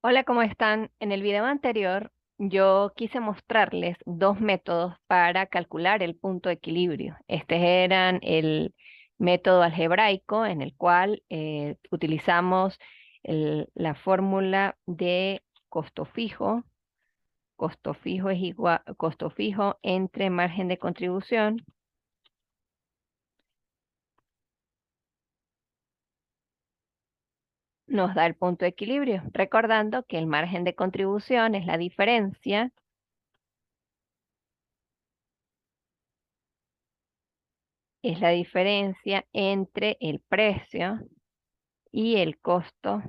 Hola, ¿cómo están? En el video anterior yo quise mostrarles dos métodos para calcular el punto de equilibrio. Estos eran el método algebraico en el cual utilizamos la fórmula de costo fijo. Costo fijo es igual, costo fijo entre margen de contribución nos da el punto de equilibrio, recordando que el margen de contribución es la diferencia entre el precio y el costo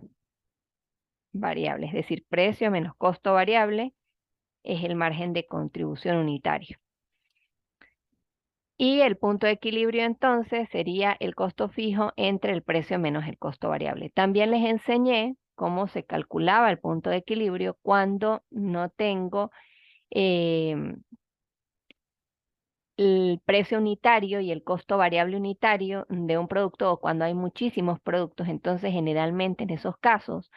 variable, es decir, precio menos costo variable es el margen de contribución unitario. Y el punto de equilibrio entonces sería el costo fijo entre el precio menos el costo variable. También les enseñé cómo se calculaba el punto de equilibrio cuando no tengo em, el precio unitario y el costo variable unitario de un producto o cuando hay muchísimos productos. Entonces, generalmente en esos casos,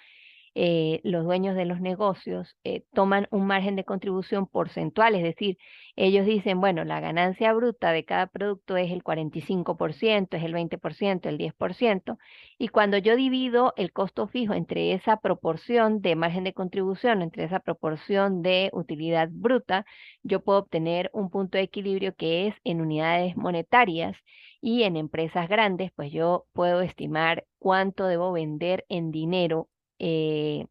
los dueños de los negocios toman un margen de contribución porcentual, es decir, ellos dicen, bueno, la ganancia bruta de cada producto es el 45%, es el 20%, el 10%, y cuando yo divido el costo fijo entre esa proporción de margen de contribución, entre esa proporción de utilidad bruta, yo puedo obtener un punto de equilibrio que es en unidades monetarias. Y en empresas grandes, pues yo puedo estimar cuánto debo vender en dinero eh,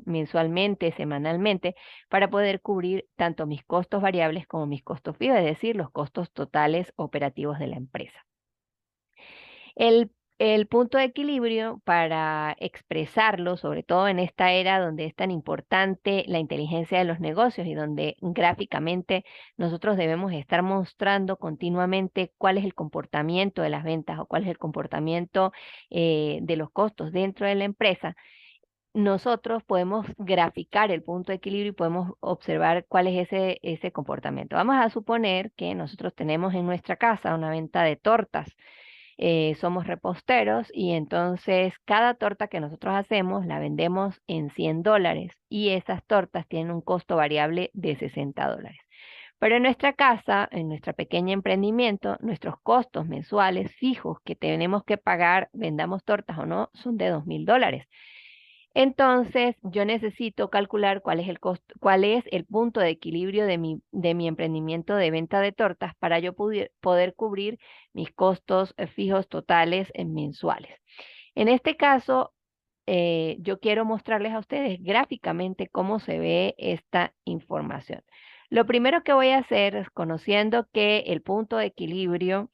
mensualmente, semanalmente, para poder cubrir tanto mis costos variables como mis costos fijos, es decir, los costos totales operativos de la empresa. El, el punto de equilibrio, para expresarlo, sobre todo en esta era donde es tan importante la inteligencia de los negocios y donde gráficamente nosotros debemos estar mostrando continuamente cuál es el comportamiento de las ventas o cuál es el comportamiento de los costos dentro de la empresa, nosotros podemos graficar el punto de equilibrio y podemos observar cuál es ese comportamiento. Vamos a suponer que nosotros tenemos en nuestra casa una venta de tortas. Somos reposteros y entonces cada torta que nosotros hacemos la vendemos en $100 y esas tortas tienen un costo variable de $60. Pero en nuestra casa, en nuestro pequeño emprendimiento, nuestros costos mensuales fijos que tenemos que pagar, vendamos tortas o no, son de $2,000. Entonces, yo necesito calcular cuál es el costo, cuál es el punto de equilibrio de mi emprendimiento de venta de tortas para yo poder cubrir mis costos fijos totales mensuales. En este caso, yo quiero mostrarles a ustedes gráficamente cómo se ve esta información. Lo primero que voy a hacer es, conociendo que el punto de equilibrio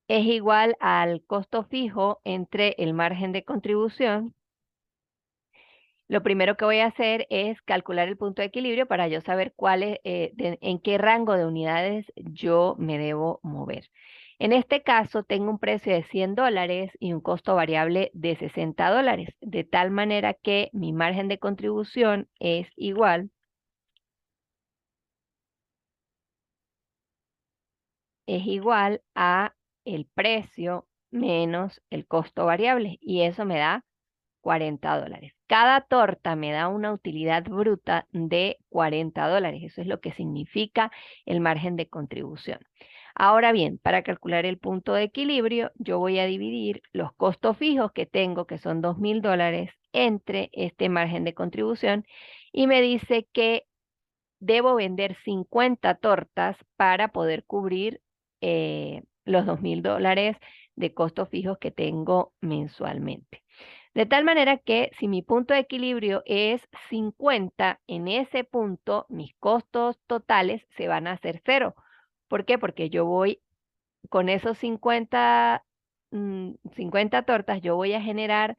es igual al costo fijo entre el margen de contribución. Lo primero que voy a hacer es calcular el punto de equilibrio para yo saber en qué rango de unidades yo me debo mover. En este caso, tengo un precio de $100 y un costo variable de $60, de tal manera que mi margen de contribución es igual a el precio menos el costo variable y eso me da $40. Cada torta me da una utilidad bruta de $40. Eso es lo que significa el margen de contribución. Ahora bien, para calcular el punto de equilibrio, yo voy a dividir los costos fijos que tengo, que son $2,000, entre este margen de contribución y me dice que debo vender 50 tortas para poder cubrir los $2,000 de costos fijos que tengo mensualmente. De tal manera que si mi punto de equilibrio es 50, en ese punto mis costos totales se van a hacer cero. ¿Por qué? Porque yo voy con esos 50 tortas, yo voy a generar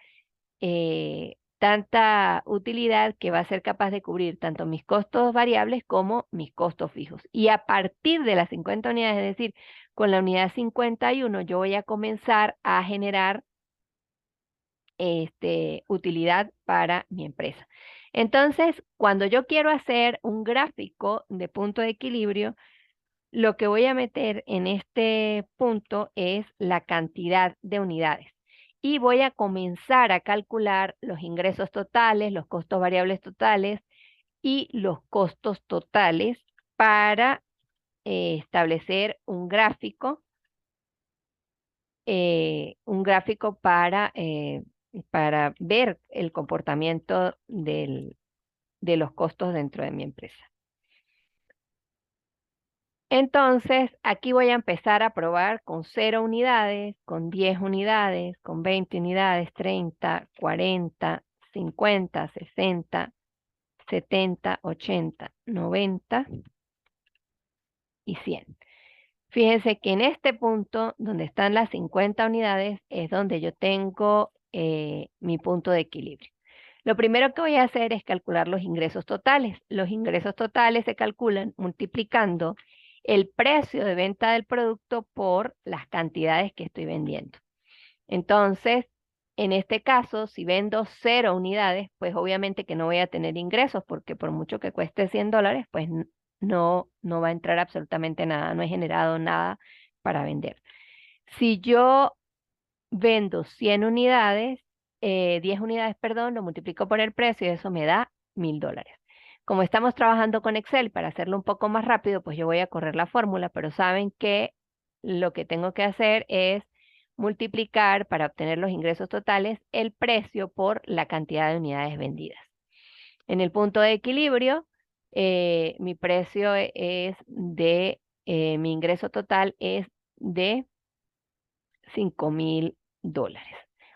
tanta utilidad que va a ser capaz de cubrir tanto mis costos variables como mis costos fijos. Y a partir de las 50 unidades, es decir, con la unidad 51, yo voy a comenzar a generar utilidad para mi empresa. Entonces, cuando yo quiero hacer un gráfico de punto de equilibrio, lo que voy a meter en este punto es la cantidad de unidades. Y voy a comenzar a calcular los ingresos totales, los costos variables totales y los costos totales para establecer un gráfico para ver el comportamiento de los costos dentro de mi empresa. Entonces, aquí voy a empezar a probar con 0 unidades, con 10 unidades, con 20 unidades, 30, 40, 50, 60, 70, 80, 90 y 100. Fíjense que en este punto, donde están las 50 unidades, es donde yo tengo mi punto de equilibrio. Lo primero que voy a hacer es calcular los ingresos totales. Los ingresos totales se calculan multiplicando el precio de venta del producto por las cantidades que estoy vendiendo. Entonces, en este caso, si vendo 0 unidades, pues obviamente que no voy a tener ingresos porque por mucho que cueste $100, pues no va a entrar absolutamente nada, no he generado nada para vender. Si yo vendo 100 unidades, 10 unidades, perdón, lo multiplico por el precio y eso me da $1000. Como estamos trabajando con Excel, para hacerlo un poco más rápido, pues yo voy a correr la fórmula, pero saben que lo que tengo que hacer es multiplicar para obtener los ingresos totales el precio por la cantidad de unidades vendidas. En el punto de equilibrio, mi precio es mi ingreso total es de $5000.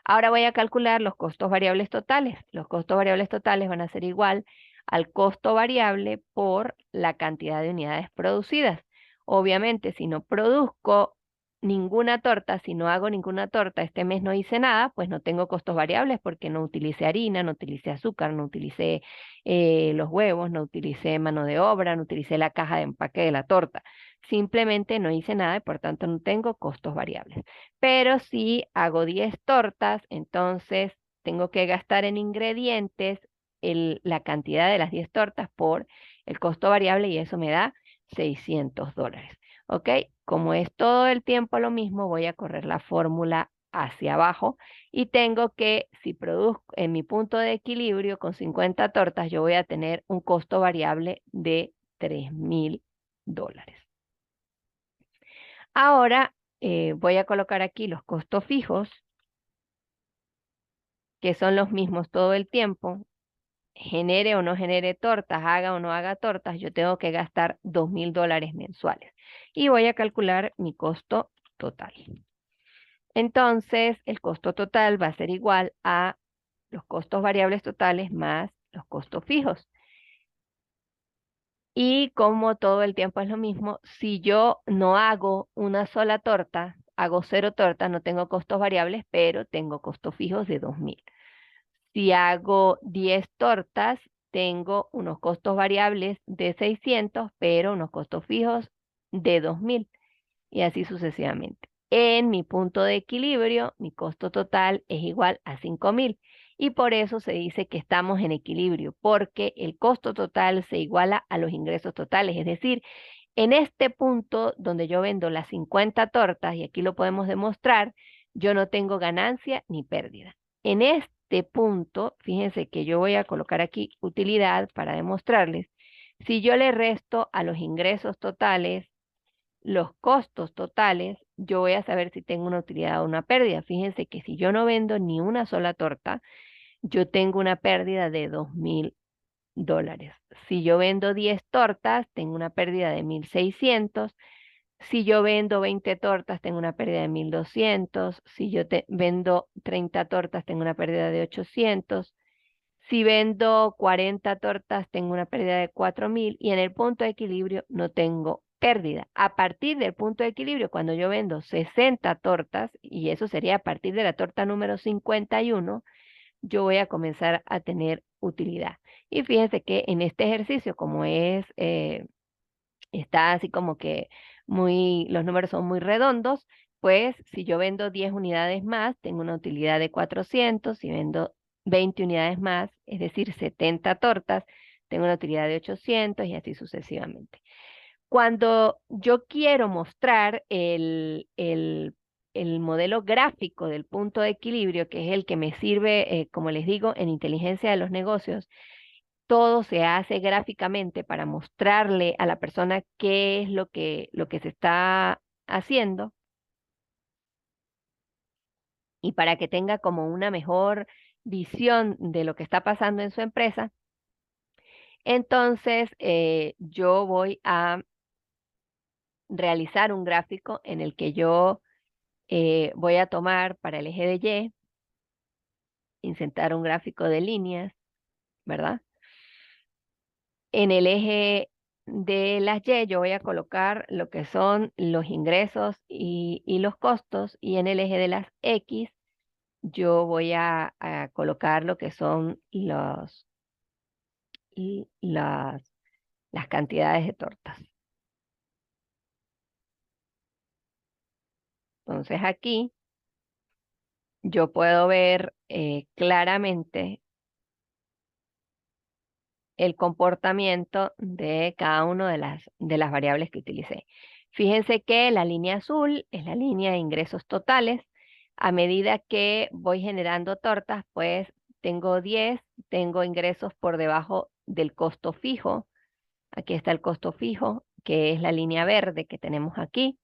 Ahora voy a calcular los costos variables totales. Los costos variables totales van a ser igual al costo variable por la cantidad de unidades producidas. Obviamente, si no produzco ninguna torta, si no hago ninguna torta, este mes no hice nada, pues no tengo costos variables porque no utilicé harina, no utilicé azúcar, no utilicé los huevos, no utilicé mano de obra, no utilicé la caja de empaque de la torta. Simplemente no hice nada y por tanto no tengo costos variables. Pero si hago 10 tortas, entonces tengo que gastar en ingredientes la cantidad de las 10 tortas por el costo variable y eso me da $600. ¿Ok? Como es todo el tiempo lo mismo, voy a correr la fórmula hacia abajo y tengo que, si produzco en mi punto de equilibrio con 50 tortas, yo voy a tener un costo variable de $3000. Ahora voy a colocar aquí los costos fijos, que son los mismos todo el tiempo. Genere o no genere tortas, haga o no haga tortas, yo tengo que gastar $2000 mensuales. Y voy a calcular mi costo total. Entonces, el costo total va a ser igual a los costos variables totales más los costos fijos. Y como todo el tiempo es lo mismo, si yo no hago una sola torta, hago 0 tortas, no tengo costos variables, pero tengo costos fijos de 2000. Si hago 10 tortas, tengo unos costos variables de 600, pero unos costos fijos de 2000 y así sucesivamente. En mi punto de equilibrio, mi costo total es igual a 5000 y por eso se dice que estamos en equilibrio, porque el costo total se iguala a los ingresos totales. Es decir, en este punto donde yo vendo las 50 tortas, y aquí lo podemos demostrar, yo no tengo ganancia ni pérdida. En este punto, fíjense que yo voy a colocar aquí utilidad para demostrarles. Si yo le resto a los ingresos totales los costos totales, yo voy a saber si tengo una utilidad o una pérdida. Fíjense que si yo no vendo ni una sola torta, yo tengo una pérdida de $2000. Si yo vendo 10 tortas, tengo una pérdida de 1600. Si yo vendo 20 tortas, tengo una pérdida de 1200. Si yo vendo 30 tortas, tengo una pérdida de 800. Si vendo 40 tortas, tengo una pérdida de 4000 y en el punto de equilibrio no tengo pérdida. A partir del punto de equilibrio, cuando yo vendo 60 tortas, y eso sería a partir de la torta número 51, yo voy a comenzar a tener utilidad. Y fíjense que en este ejercicio, como está así como que los números son muy redondos, pues si yo vendo 10 unidades más, tengo una utilidad de 400. Si vendo 20 unidades más, es decir, 70 tortas, tengo una utilidad de 800 y así sucesivamente. Cuando yo quiero mostrar el modelo gráfico del punto de equilibrio, que es el que me sirve, como les digo, en inteligencia de los negocios, todo se hace gráficamente para mostrarle a la persona qué es lo que se está haciendo y para que tenga como una mejor visión de lo que está pasando en su empresa. Entonces, yo voy a realizar un gráfico en el que yo voy a tomar para el eje de Y, insertar un gráfico de líneas, ¿verdad? En el eje de las Y yo voy a colocar lo que son los ingresos y los costos, y en el eje de las X yo voy a colocar lo que son y las cantidades de tortas. Entonces aquí yo puedo ver claramente el comportamiento de cada una de las variables que utilicé. Fíjense que la línea azul es la línea de ingresos totales. A medida que voy generando tortas, pues tengo 10, tengo ingresos por debajo del costo fijo. Aquí está el costo fijo, que es la línea verde que tenemos aquí.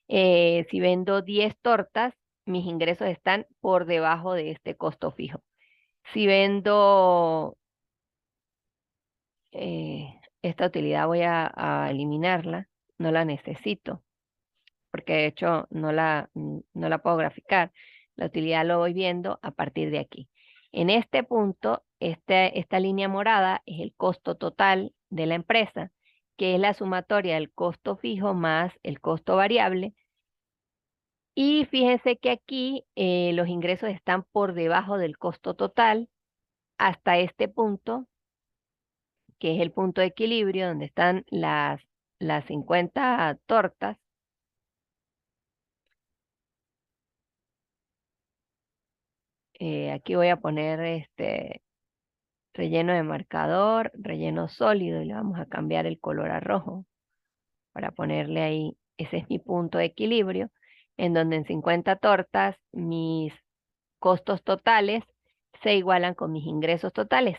Si vendo 10 tortas, mis ingresos están por debajo de este costo fijo. Si vendo esta utilidad voy a eliminarla, no la necesito, porque de hecho no la puedo graficar. La utilidad lo voy viendo a partir de aquí. En este punto, esta línea morada es el costo total de la empresa, que es la sumatoria del costo fijo más el costo variable. Y fíjense que aquí los ingresos están por debajo del costo total hasta este punto, que es el punto de equilibrio donde están las 50 tortas. Aquí voy a poner este relleno de marcador, relleno sólido, y le vamos a cambiar el color a rojo para ponerle ahí, ese es mi punto de equilibrio, en donde en 50 tortas mis costos totales se igualan con mis ingresos totales.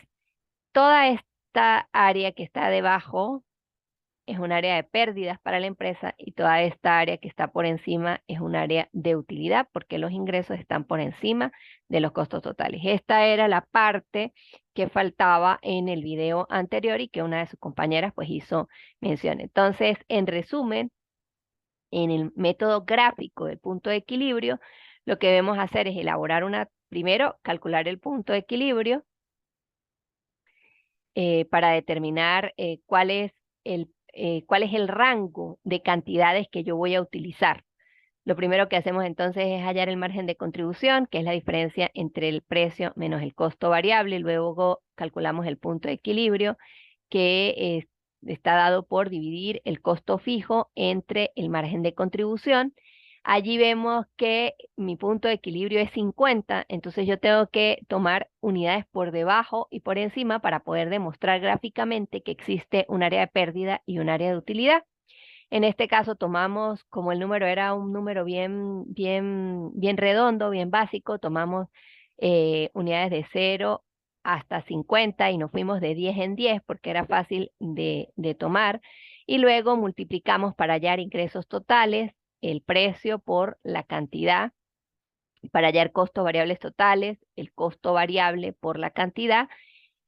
Toda esta área que está debajo es un área de pérdidas para la empresa, y toda esta área que está por encima es un área de utilidad, porque los ingresos están por encima de los costos totales. Esta era la parte que faltaba en el video anterior y que una de sus compañeras pues hizo mención. Entonces, en resumen, en el método gráfico del punto de equilibrio, lo que debemos hacer es elaborar primero calcular el punto de equilibrio para determinar cuál es el rango de cantidades que yo voy a utilizar. Lo primero que hacemos entonces es hallar el margen de contribución, que es la diferencia entre el precio menos el costo variable. Luego calculamos el punto de equilibrio, que está dado por dividir el costo fijo entre el margen de contribución. Allí vemos que mi punto de equilibrio es 50, entonces yo tengo que tomar unidades por debajo y por encima para poder demostrar gráficamente que existe un área de pérdida y un área de utilidad. En este caso tomamos, como el número era un número bien redondo, bien básico, tomamos unidades de 0 hasta 50 y nos fuimos de 10 en 10 porque era fácil de tomar. Y luego multiplicamos para hallar ingresos totales, el precio por la cantidad, para hallar costos variables totales, el costo variable por la cantidad.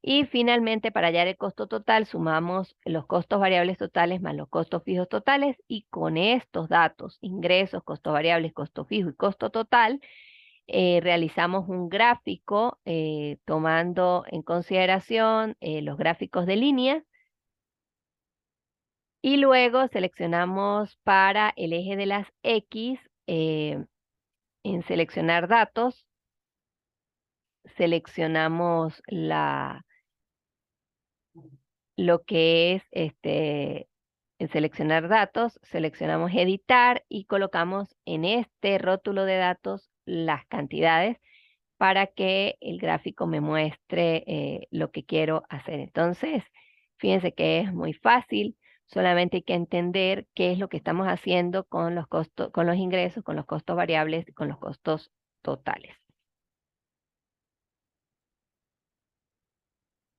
Y finalmente, para hallar el costo total, sumamos los costos variables totales más los costos fijos totales, y con estos datos, ingresos, costos variables, costo fijo y costo total, realizamos un gráfico tomando en consideración los gráficos de línea, y luego seleccionamos para el eje de las X, en seleccionar datos, seleccionamos lo que es en seleccionar datos, seleccionamos editar y colocamos en este rótulo de datos las cantidades para que el gráfico me muestre lo que quiero hacer. Entonces, fíjense que es muy fácil. Solamente hay que entender qué es lo que estamos haciendo con los costos, con los ingresos, con los costos variables y con los costos totales.